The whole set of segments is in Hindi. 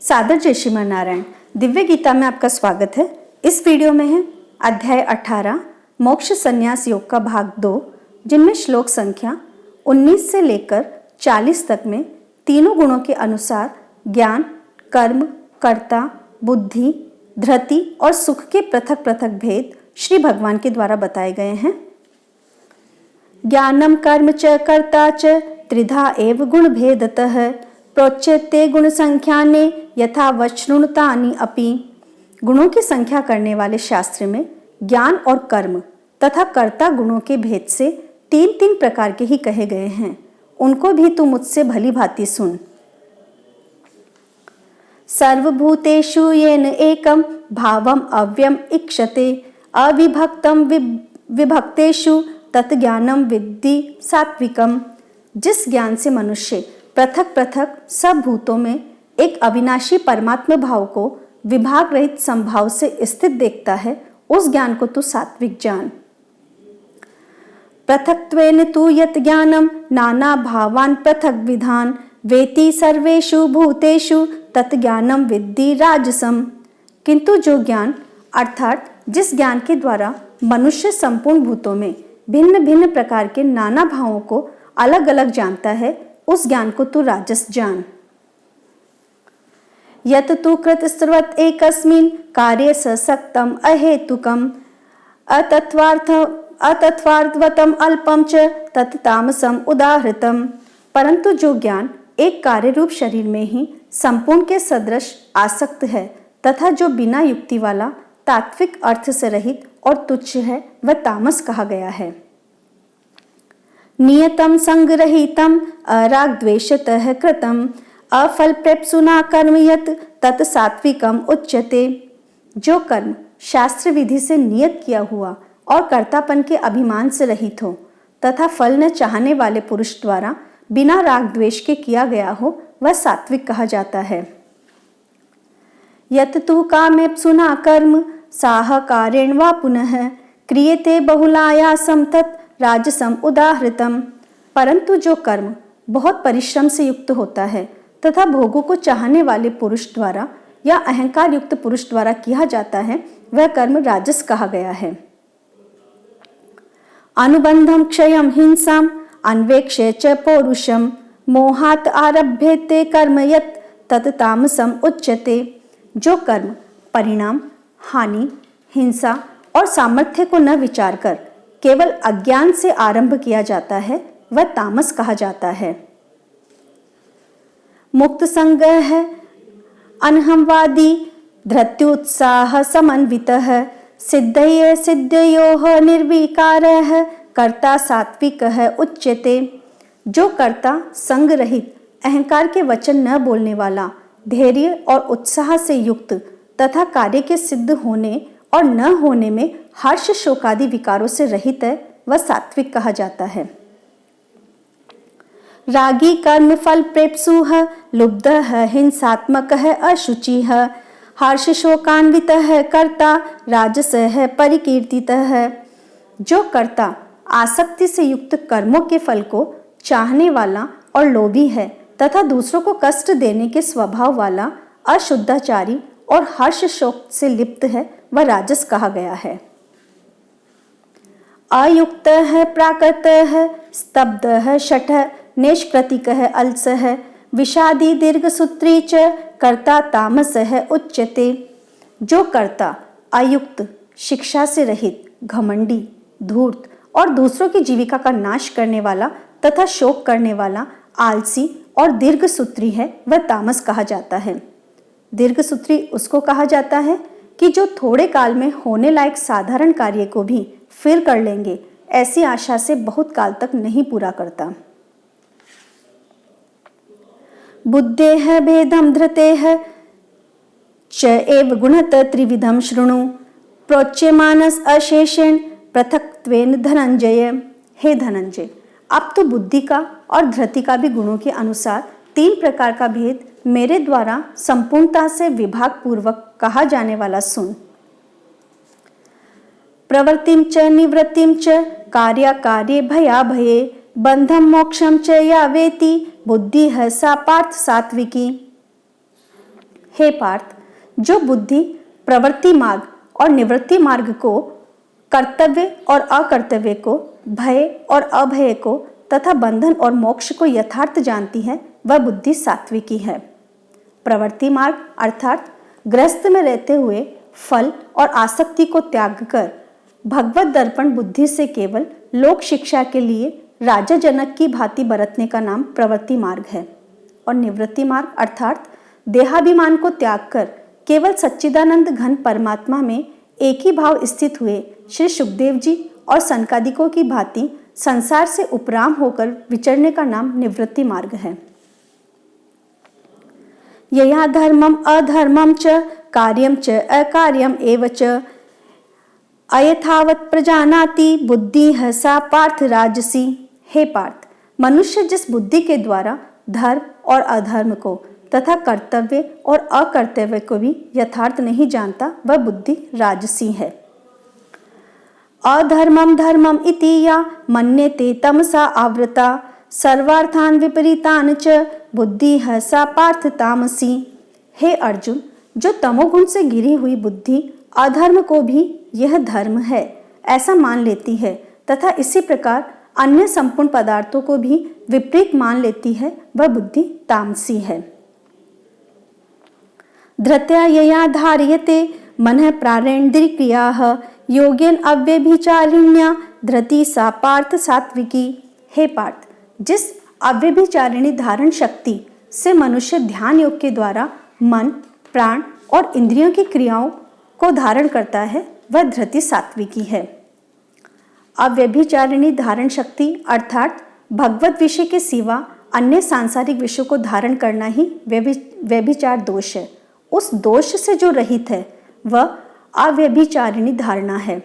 सादर जय श्रीमान नारायण। दिव्य गीता में आपका स्वागत है। इस वीडियो में है अध्याय 18 मोक्ष संन्यास योग का भाग 2, जिनमें श्लोक संख्या 19 से लेकर 40 तक में तीनों गुणों के अनुसार ज्ञान, कर्म, कर्ता, बुद्धि, धृति और सुख के पृथक पृथक भेद श्री भगवान के द्वारा बताए गए हैं। ज्ञानम कर्म च कर्ता च त्रिधा एव गुण भेदतः प्रोच्यते गुण संख्याने यथा वश्रुणतानि अपि। गुणों की संख्या करने वाले शास्त्र में ज्ञान और कर्म तथा कर्ता गुणों के भेद से तीन तीन प्रकार के ही कहे गए हैं। उनको भी तू मुझसे भली भांति सुन। सर्वभूतेषु येन एकम भावम अव्यम इक्षते अविभक्तम विभक्तेषु तत्ज्ञानम विद्धि सात्विकम। जिस ज्ञान से मनुष्य पृथक पृथक सब भूतों में एक अविनाशी परमात्मा भाव को विभाग रहित संभाव से स्थित देखता है, उस ज्ञान को तू सात्विक जान। पृथक्त्वेन तु यत् ज्ञानम नाना भावान पृथक विधान वेति सर्वेषु भूतेषु तत् ज्ञानम विद्धि राजसम। किंतु जो ज्ञान अर्थात जिस ज्ञान के द्वारा मनुष्य संपूर्ण भूतों में भिन्न भिन्न प्रकार के नाना भावों को अलग अलग जानता है, उस ज्ञान को तू राजस जान। यत तु कृतस्रवत् एकस्मिन् कार्ये ससक्तम अहेतुकम अतत्वार्थवतम अल्पम च तत् तामसम उदाहृतम। परंतु जो ज्ञान एक कार्य रूप शरीर में ही संपूर्ण के सदृश आसक्त है तथा जो बिना युक्ति वाला तात्विक अर्थ से रहित और तुच्छ है, वह तामस कहा गया है। नियतम संगरहितम अराग द्वेषतः कृतम अफल प्रेप्सुना कर्म यत् तत् सात्विकम उच्यते। जो कर्म शास्त्र विधि से नियत किया हुआ और कर्तापन के अभिमान से रहित हो तथा फल न चाहने वाले पुरुष द्वारा बिना राग द्वेष के किया गया हो, वह सात्विक कहा जाता है। यत् तु कामेप्सुना कर्म साह कारेण वा पुनः क्रियते बहुलायासम तत् राजसम उदाहृतम। परंतु जो कर्म बहुत परिश्रम से युक्त होता है तथा भोगों को चाहने वाले पुरुष द्वारा या अहंकार युक्त पुरुष द्वारा किया जाता है, वह कर्म राजस कहा गया है। अनुबंधम क्षयम हिंसाम अन्वेक्ष्य च पौरुषम मोहात आरभ्यते कर्म यत् तत् तामसम उच्यते। जो कर्म परिणाम, हानि, हिंसा और सामर्थ्य को न विचार कर केवल अज्ञान से आरंभ किया जाता है, वह तामस कहा जाता है। मुक्त संगः अनहंवादी धृत्युत्साह समन्वितः सिद्धये सिद्धयोः निर्विकारः कर्ता सात्विकः उच्यते। जो कर्ता संग रहित अहंकार के वचन न बोलने वाला, धैर्य और उत्साह से युक्त तथा कार्य के सिद्ध होने और न होने में हर्ष शोकादि विकारों से रहित है, वह सात्विक कहा जाता है। रागी कर्म फल प्रेप्सुः लुब्धः हिंसात्मकः अशुचिः हर्ष शोकान्वितः कर्ता राजसः परिकीर्तितः। जो कर्ता आसक्ति से युक्त कर्मों के फल को चाहने वाला और लोभी है तथा दूसरों को कष्ट देने के स्वभाव वाला अशुद्धाचारी और हर्ष शोक से लिप्त है, वह राजस कहा गया है। अयुक्तः प्राकृतः स्तब्धः शठः निष्कृतिकः अलसः विषादी दीर्घसूत्री च कर्ता तामसः उच्यते। जो कर्ता अयुक्त, शिक्षा से रहित, घमंडी, धूर्त और दूसरों की जीविका का नाश करने वाला तथा शोक करने वाला, आलसी और दीर्घसूत्री है, वह तामस कहा जाता है। दीर्घसूत्री उसको कहा जाता है कि जो थोड़े काल में होने लायक साधारण कार्य को भी फिर कर लेंगे, ऐसी आशा से बहुत काल तक नहीं पूरा करता। बुद्धेः भेदम धृतेः च एव गुणतः त्रिविधम शृणु प्रोच्यमानस् अशेषेण पृथक्त्वेन धनंजय। हे धनंजय, अब तो बुद्धि का और धृति का भी गुणों के अनुसार तीन प्रकार का भेद मेरे द्वारा संपूर्णता से विभाग पूर्वक कहा जाने वाला सुन। प्रवृत्तिम च निवृत्तिम च कार्याकार्ये भयाभये बंधम मोक्षम च या वेति बुद्धि है सा पार्थ सात्विकी। हे पार्थ, जो बुद्धि प्रवृत्ति मार्ग और निवृत्ति मार्ग को, कर्तव्य और अकर्तव्य को, भय और अभय को तथा बंधन और मोक्ष को यथार्थ जानती है, वह बुद्धि सात्विकी है। प्रवृत्ति मार्ग अर्थात गृहस्थ में रहते हुए फल और आसक्ति को त्याग कर भगवत दर्पण बुद्धि से केवल लोक शिक्षा के लिए राजा जनक की भांति बरतने का नाम प्रवृत्ति मार्ग है। और निवृत्ति मार्ग अर्थात देहाभिमान को त्याग कर केवल सच्चिदानंद घन परमात्मा में एक ही भाव स्थित हुए श्री सुखदेव जी और सनकादिकों की भांति संसार से उपराम होकर विचरने का नाम निवृत्ति मार्ग है। यया धर्मम अधर्मम च कार्यम च अकार्यम एव च अयथावत प्रजानाति बुद्धि है सा पार्थ राजसी। हे पार्थ, मनुष्य जिस बुद्धि के द्वारा धर्म और अधर्म को तथा कर्तव्य और अकर्तव्य को भी यथार्थ नहीं जानता, वह बुद्धि राजसी है। अधर्मम धर्मम इति या मन्यते तमसा आवृता सर्वार्थान विपरीतान च बुद्धि है सा पार्थ तामसी। हे अर्जुन, जो तमोगुण से घिरी हुई बुद्धि अधर्म को भी यह धर्म है ऐसा मान लेती है तथा इसी प्रकार अन्य संपूर्ण पदार्थों को भी विपरीत मान लेती है, वह बुद्धि तामसी है। धृत्या यया धार्यते मनः प्राणेन्द्रियाः योगेन अव्यभिचारिण्या धृति सा पार्थ सात्विकी। हे पार्थ, जिस अव्यभिचारिणी धारण शक्ति से मनुष्य ध्यान योग के द्वारा मन, प्राण और इंद्रियों की क्रियाओं को धारण करता है, वह धृति सात्विकी है। अव्यभिचारिणी धारण शक्ति अर्थात भगवत विषय के सिवा अन्य सांसारिक विषयों को धारण करना ही व्यभिचार दोष है। उस दोष से जो रहित है वह अव्यभिचारिणी धारणा है।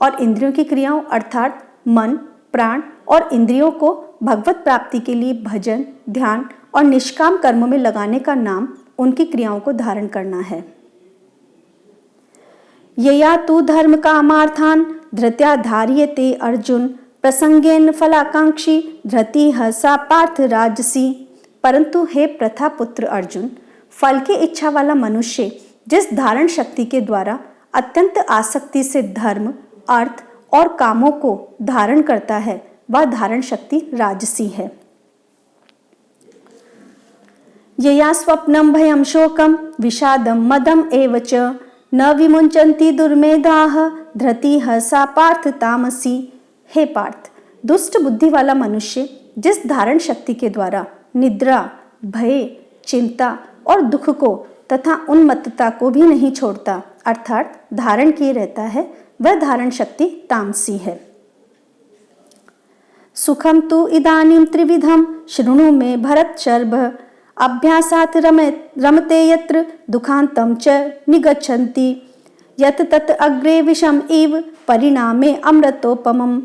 और इंद्रियों की क्रियाओं अर्थात मन, प्राण और इंद्रियों को भगवत प्राप्ति के लिए भजन, ध्यान और निष्काम कर्मों में लगाने का नाम उनकी क्रियाओं को धारण करना है। यया तु धर्म कामार्थान धृत्या धार्यते अर्जुन प्रसंगेन फलाकांक्षी धृति है सा पार्थ राजसी। परंतु हे प्रथा पुत्र अर्जुन, फल की इच्छा वाला मनुष्य जिस धारण शक्ति के द्वारा अत्यंत आसक्ति से धर्म, अर्थ और कामों को धारण करता है, वह धारण शक्ति राजसी है। यया स्वप्नम भयम शोकम विषादम मदम एव च न विमुंचन्ति दुर्मेधाः धृति है सा पार्थ तामसी। हे पार्थ, दुष्ट बुद्धि वाला मनुष्य जिस धारण शक्ति के द्वारा निद्रा, भय, चिंता और दुख को तथा उन्मत्तता को भी नहीं छोड़ता अर्थात धारण किए रहता है, वह धारण शक्ति तामसी है। सुखम तु इदानीं त्रिविधम शृणु मे भरत शर्भ अभ्यासात् रमते यत्र दुखांतं च निगच्छन्ति यत् तत् अग्रे विषम इव परिणामे अमृतोपमम्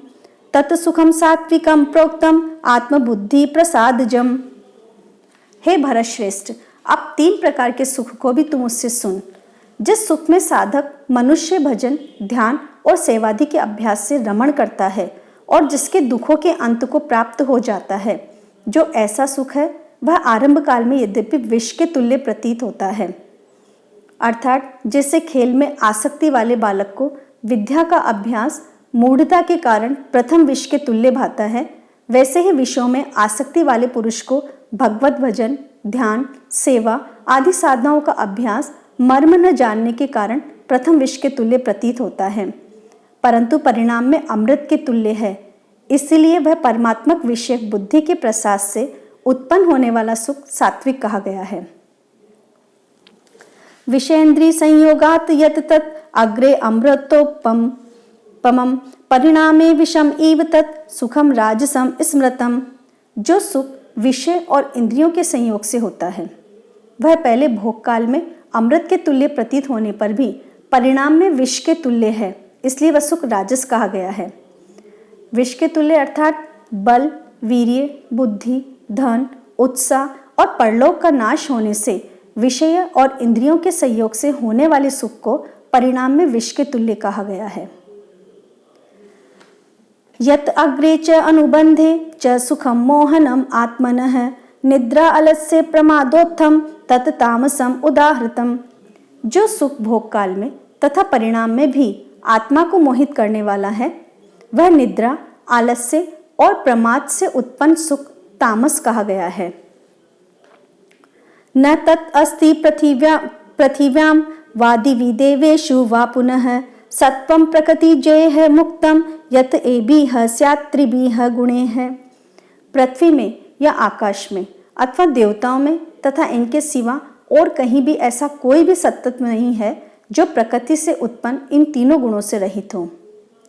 तत् सुखम सात्विकम प्रोक्तम आत्मबुद्धि प्रसादजम। हे भरत श्रेष्ठ, अब 3 प्रकार के सुख को भी तुम उससे सुन। जिस सुख में साधक मनुष्य भजन, ध्यान और सेवादि के अभ्यास से रमण करता है और जिसके दुखों के अंत को प्राप्त हो जाता है, जो ऐसा सुख है वह आरंभ काल में यद्यपि विष के तुल्य प्रतीत होता है। अर्थात जैसे खेल में आसक्ति वाले बालक को विद्या का अभ्यास मूढ़ता के कारण प्रथम विष के तुल्य भाता है, वैसे ही विषयों में आसक्ति वाले पुरुष को भगवत भजन, ध्यान, सेवा आदि साधनाओं का अभ्यास मर्म न जानने के कारण प्रथम विष के तुल्य प्रतीत होता है, परंतु परिणाम में अमृत के तुल्य है। इसलिए वह परमात्मक विषयक बुद्धि के प्रसाद से उत्पन्न होने वाला सुख सात्विक कहा गया है। विषयेंद्रिय संयोगात यत तत् अग्रे अमृतोपमम् परिणामे विषम इव तत् सुखम राजसम स्मृतम। जो सुख विषय और इंद्रियों के संयोग से होता है वह पहले भोग काल में अमृत के तुल्य प्रतीत होने पर भी परिणाम में विष के तुल्य है, इसलिए वह सुख राजस कहा गया है। विष के तुल्य अर्थात बल, वीर्य, बुद्धि, धन, उत्साह और परलोक का नाश होने से विषय और इंद्रियों के संयोग से होने वाले सुख को परिणाम में विष के तुल्य कहा गया है। यत अग्रे च अनुबंधे च सुखम मोहनम आत्मनः निद्रा आलस्य प्रमादोत्थम तत् तामसम उदाहृतम। जो सुख भोग काल में तथा परिणाम में भी आत्मा को मोहित करने वाला है, वह निद्रा, आलस्य और प्रमाद से उत्पन्न सुख तामस कहा गया है। न तत् अस्ति पृथिव्यां वा दिवि देवेषु वा पुनः सत्वं प्रकृतिजैः मुक्तं यत् एभिः स्यात् त्रिभिः गुणैः। पृथ्वी में या आकाश में अथवा देवताओं में तथा इनके सिवा और कहीं भी ऐसा कोई भी सत्तत्व नहीं है जो प्रकृति से उत्पन्न इन तीनों गुणों से रहित हो।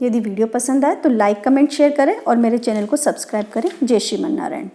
यदि वीडियो पसंद आए तो लाइक, कमेंट, शेयर करें और मेरे चैनल को सब्सक्राइब करें। जय श्रीमन नारायण।